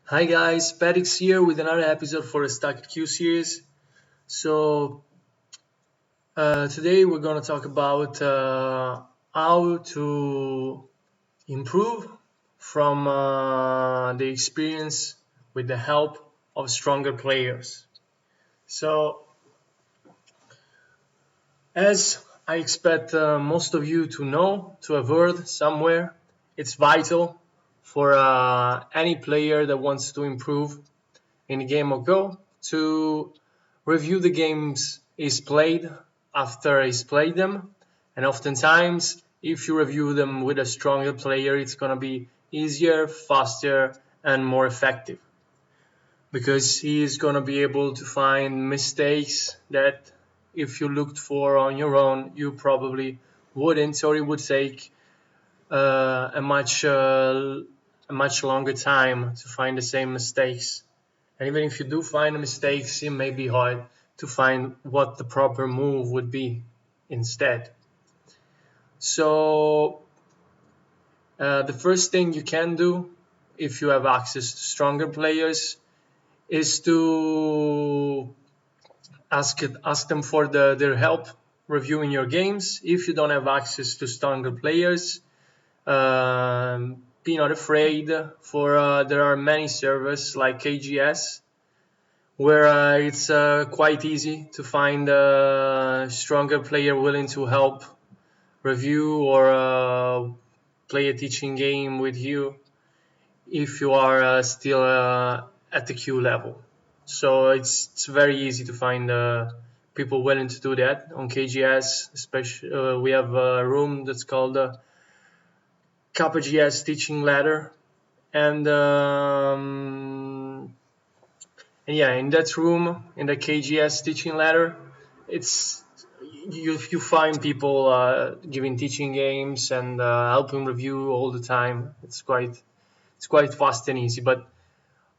Hi guys, Pettyx here with another episode for the Stacked Q series. Today we're going to talk about how to improve from the experience with the help of stronger players. So, as I expect most of you to know, to have heard somewhere, it's vital for any player that wants to improve in a game of Go to review the games he's played after he's played them. And oftentimes, if you review them with a stronger player, it's going to be easier, faster, and more effective. Because he is going to be able to find mistakes that if you looked for on your own, you probably wouldn't, or it would take a much longer time to find the same mistakes. And even if you do find mistakes, it may be hard to find what the proper move would be instead. So the first thing you can do if you have access to stronger players is to ask them for their help reviewing your games. If you don't have access to stronger players, be not afraid. There are many servers like KGS where it's quite easy to find a stronger player willing to help review or play a teaching game with you if you are still at the Q level. So it's very easy to find people willing to do that on KGS. Especially, we have a room that's called Kappa GS Teaching Ladder, and yeah, in that room, in the KGS Teaching Ladder, it's you find people giving teaching games and helping review all the time. It's quite fast and easy. But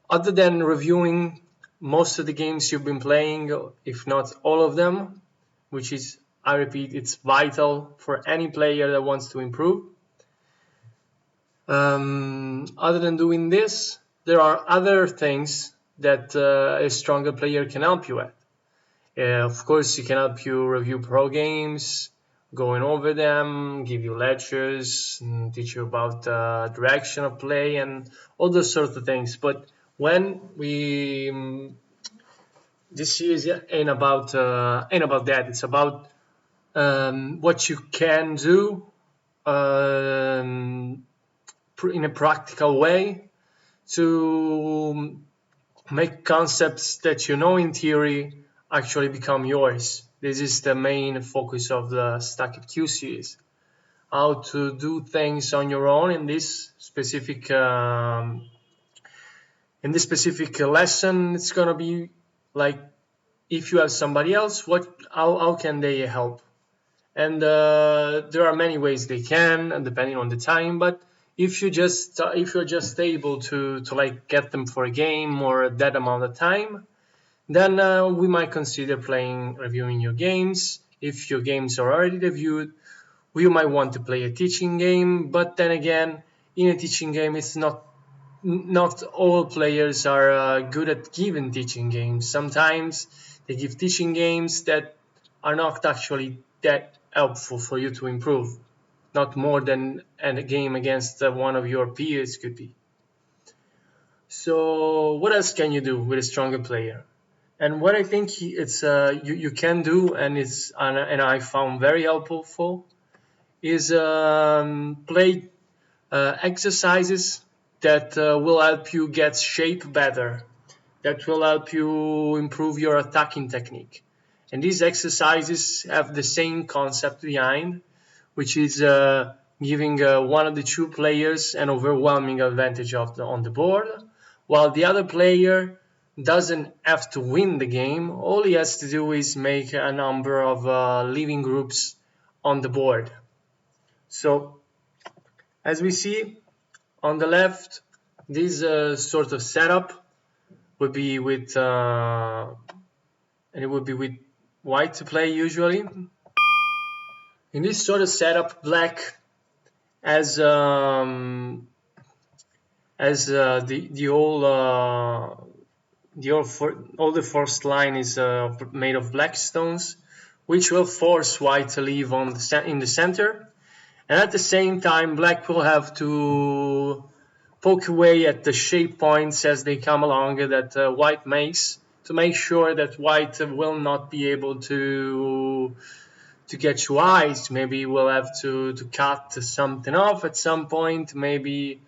other than reviewing most of the games you've been playing, if not all of them, which is, I repeat, it's vital for any player that wants to improve. Other than doing this, there are other things that a stronger player can help you at. Of course, he can help you review pro games, going over them, give you lectures, and teach you about direction of play and all those sorts of things. But when this series ain't about that. It's about what you can do in a practical way to make concepts that you know in theory actually become yours. This is the main focus of the Stacked Q series. How to do things on your own in this specific lesson. It's gonna be like if you have somebody else, how can they help? And there are many ways they can, depending on the time. But if you're just able to like get them for a game or that amount of time, then we might consider reviewing your games. If your games are already reviewed, we might want to play a teaching game. But then again, in a teaching game, it's not all players are good at giving teaching games. Sometimes they give teaching games that are not actually that helpful for you to improve, not more than a game against one of your peers could be. So what else can you do with a stronger player? And what I think it's you can do, and I found very helpful, is play exercises that will help you get shape better, that will help you improve your attacking technique. And these exercises have the same concept behind, which is giving one of the two players an overwhelming advantage on the board, while the other player doesn't have to win the game. All he has to do is make a number of leaving groups on the board. So, as we see on the left, this sort of setup would be with white to play usually. In this sort of setup, black has as all the first line is made of black stones, which will force white to leave in the center. And at the same time, black will have to poke away at the shape points as they come along that white makes, to make sure that white will not be able to get to eyes. Maybe we'll have to cut something off at some point, maybe.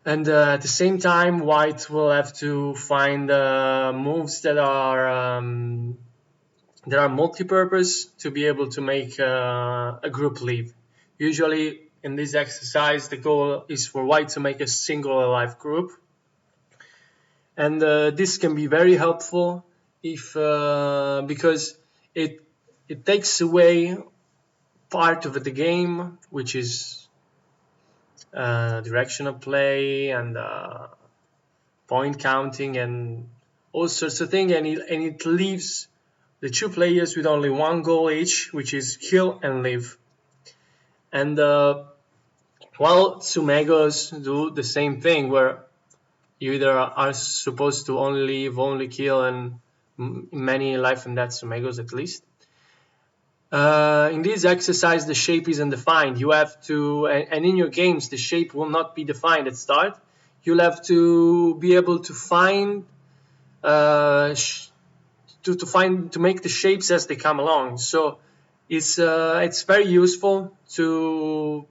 And at the same time, white will have to find moves that are multi-purpose to be able to make a group leave. Usually in this exercise, the goal is for white to make a single alive group. And this can be very helpful if because it takes away part of the game, which is direction of play and point counting and all sorts of things, and it leaves the two players with only one goal each, which is kill and live. And while Tsumegos do the same thing, where you either are supposed to only live, only kill, and many life and death Tsumegos at least. In this exercise, the shape isn't defined. You have to, and in your games, the shape will not be defined at start. You'll have to be able to find, to make the shapes as they come along. So it's very useful to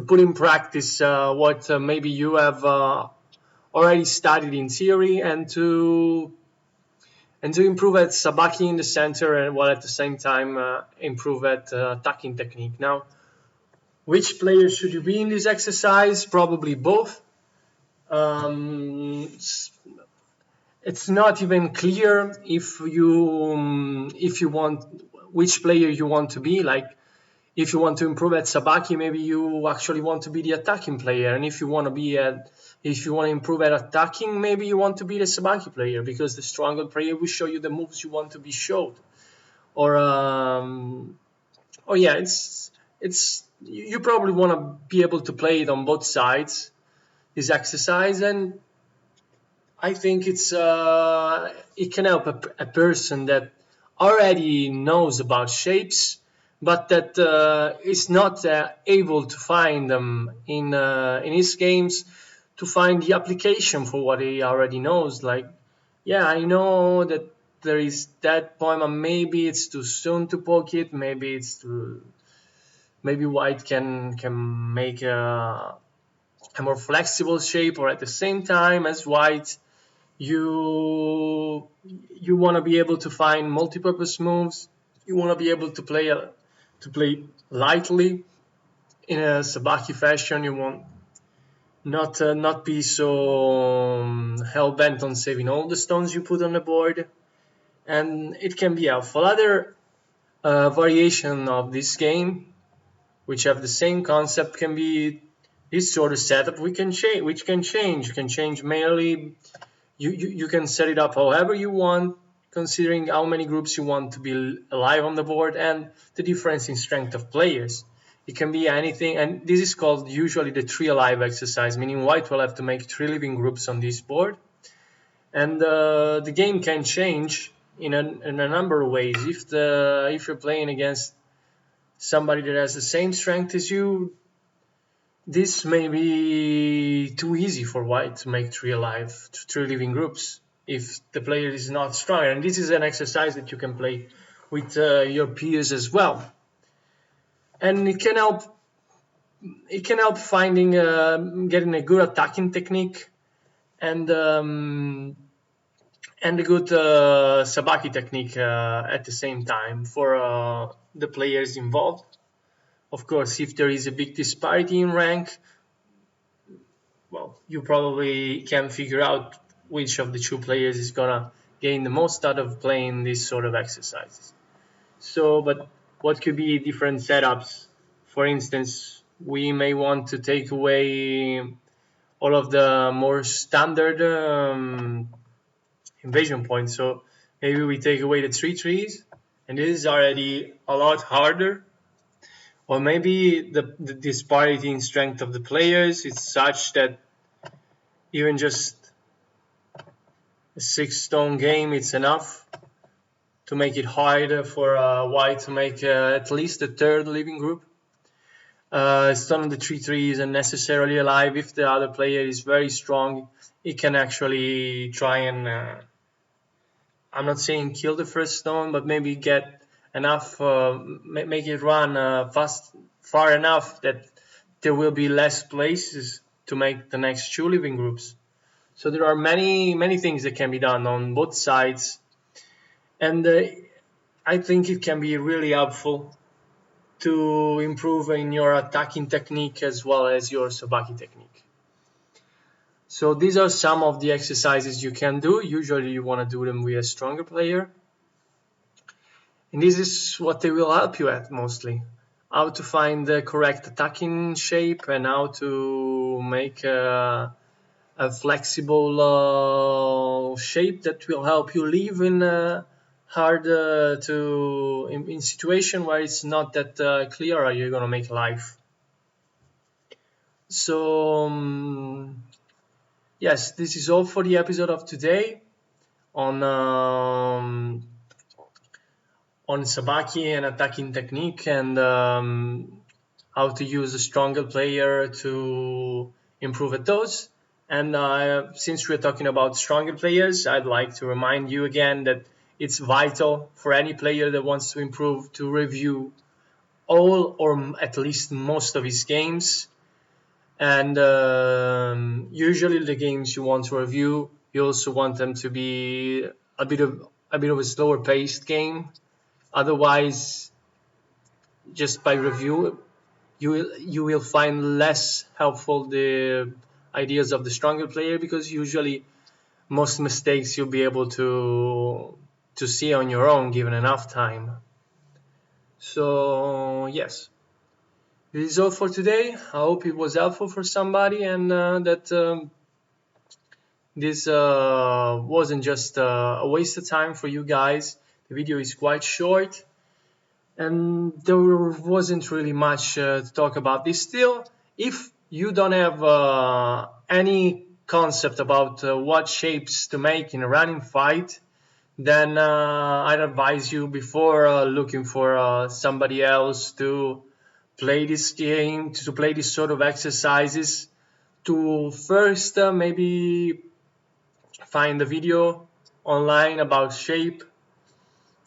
put in practice what maybe you have already studied in theory, and to improve at sabaki in the center, and while at the same time improve at attacking technique. Now, which player should you be in this exercise? Probably both. It's not even clear if you want which player you want to be. Like, if you want to improve at sabaki, maybe you actually want to be the attacking player, and if you want to improve at attacking, maybe you want to be the sabaki player, because the stronger player will show you the moves you want to be showed. Or yeah, it's you probably want to be able to play it on both sides, this exercise, and I think it can help a person that already knows about shapes, but that is not able to find them in his games, to find the application for what he already knows. Like, yeah, I know that there is that point, but maybe it's too soon to poke it. Maybe white can make a more flexible shape, or at the same time as white, you want to be able to find multi-purpose moves. You want to be able to play lightly in a sabaki fashion. You want not be so hell bent on saving all the stones you put on the board, and it can be helpful. Other variation of this game, which have the same concept, can be this sort of setup. Which can change. You can change mainly. You can set it up however you want, considering how many groups you want to be alive on the board and the difference in strength of players. It can be anything, and this is called usually the 3 alive exercise, meaning white will have to make 3 living groups on this board. And the game can change in a number of ways. If you're playing against somebody that has the same strength as you, this may be too easy for white to make 3 living groups if the player is not strong. And this is an exercise that you can play with your peers as well. And it can help finding getting a good attacking technique and a good sabaki technique at the same time for the players involved. Of course, if there is a big disparity in rank, well, you probably can figure out which of the 2 players is gonna gain the most out of playing this sort of exercises. So, but what could be different setups? For instance, we may want to take away all of the more standard invasion points. So maybe we take away the 3 trees, and this is already a lot harder. Or maybe the disparity in strength of the players is such that even just a 6 stone game it's enough to make it harder for white to make at least a third living group. Stone on the 3/3 isn't necessarily alive. If the other player is very strong, it can actually try and I'm not saying kill the first stone, but maybe get enough, make it run far enough that there will be less places to make the next 2 living groups. So there are many things that can be done on both sides, and I think it can be really helpful to improve in your attacking technique as well as your sabaki technique. So these are some of the exercises you can do. Usually you want to do them with a stronger player. And this is what they will help you at mostly. How to find the correct attacking shape and how to make a flexible shape that will help you live in hard in situation where it's not that clear how you're gonna make life. So yes, this is all for the episode of today on sabaki and attacking technique and how to use a stronger player to improve at those. And since we're talking about stronger players, I'd like to remind you again that it's vital for any player that wants to improve to review all or at least most of his games. And usually the games you want to review, you also want them to be a bit of a slower paced game. Otherwise, just by review, you will find less helpful the ideas of the stronger player, because usually most mistakes you'll be able to see on your own given enough time. So yes, this is all for today. I hope it was helpful for somebody, and that this wasn't just a waste of time for you guys. The video is quite short, and there wasn't really much to talk about this. Still, if you don't have any concept about what shapes to make in a running fight, then I'd advise you, before looking for somebody else to play this game, to play this sort of exercises, to first maybe find a video online about shape.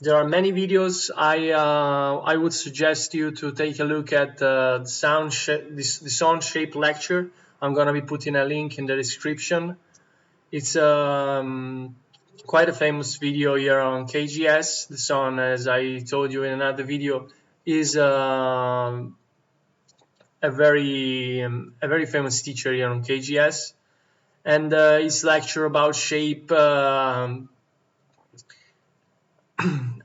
There are many videos. I would suggest you to take a look at the sound shape lecture. I'm gonna be putting a link in the description. It's quite a famous video here on KGS. The son, as I told you in another video, is a very famous teacher here on KGS, and his lecture about shape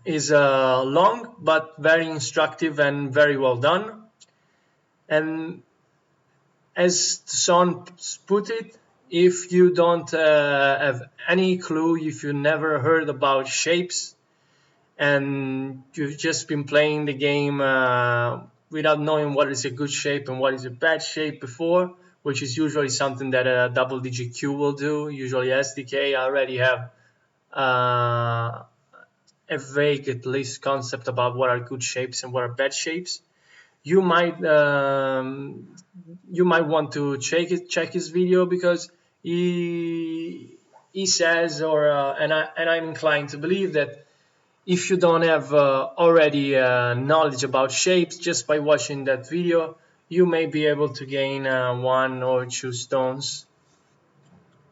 is long but very instructive and very well done. And as the son put it, if you don't have any clue, if you never heard about shapes and you've just been playing the game without knowing what is a good shape and what is a bad shape before, which is usually something that a double digit Q will do, usually SDK already have a vague, at least, concept about what are good shapes and what are bad shapes. You might want to check his video, because he says, and I'm inclined to believe that if you don't have already knowledge about shapes, just by watching that video, you may be able to gain 1 or 2 stones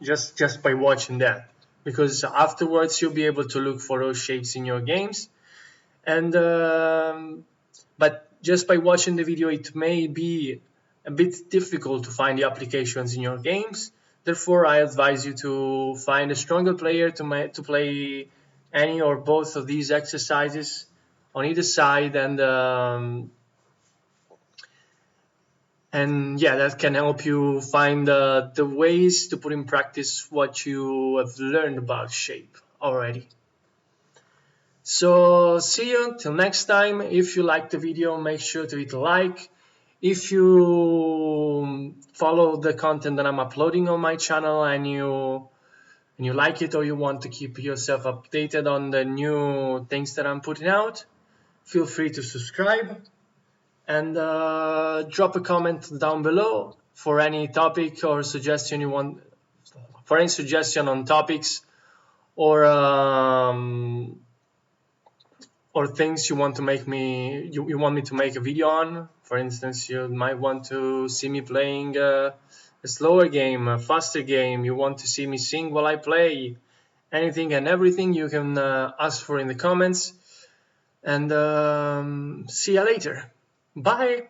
just by watching that, because afterwards you'll be able to look for those shapes in your games. And but just by watching the video, it may be a bit difficult to find the applications in your games. Therefore, I advise you to find a stronger player to play any or both of these exercises on either side, and yeah, that can help you find the ways to put in practice what you have learned about shape already. So see you till next time. If you like the video, make sure to hit like. If you follow the content that I'm uploading on my channel and you like it, or you want to keep yourself updated on the new things that I'm putting out, feel free to subscribe and drop a comment down below for any topic or suggestion you want, for any suggestion on topics or things you want to make me you want me to make a video on. For instance, you might want to see me playing a slower game, a faster game. You want to see me sing while I play. Anything and everything you can ask for in the comments. And see you later. Bye.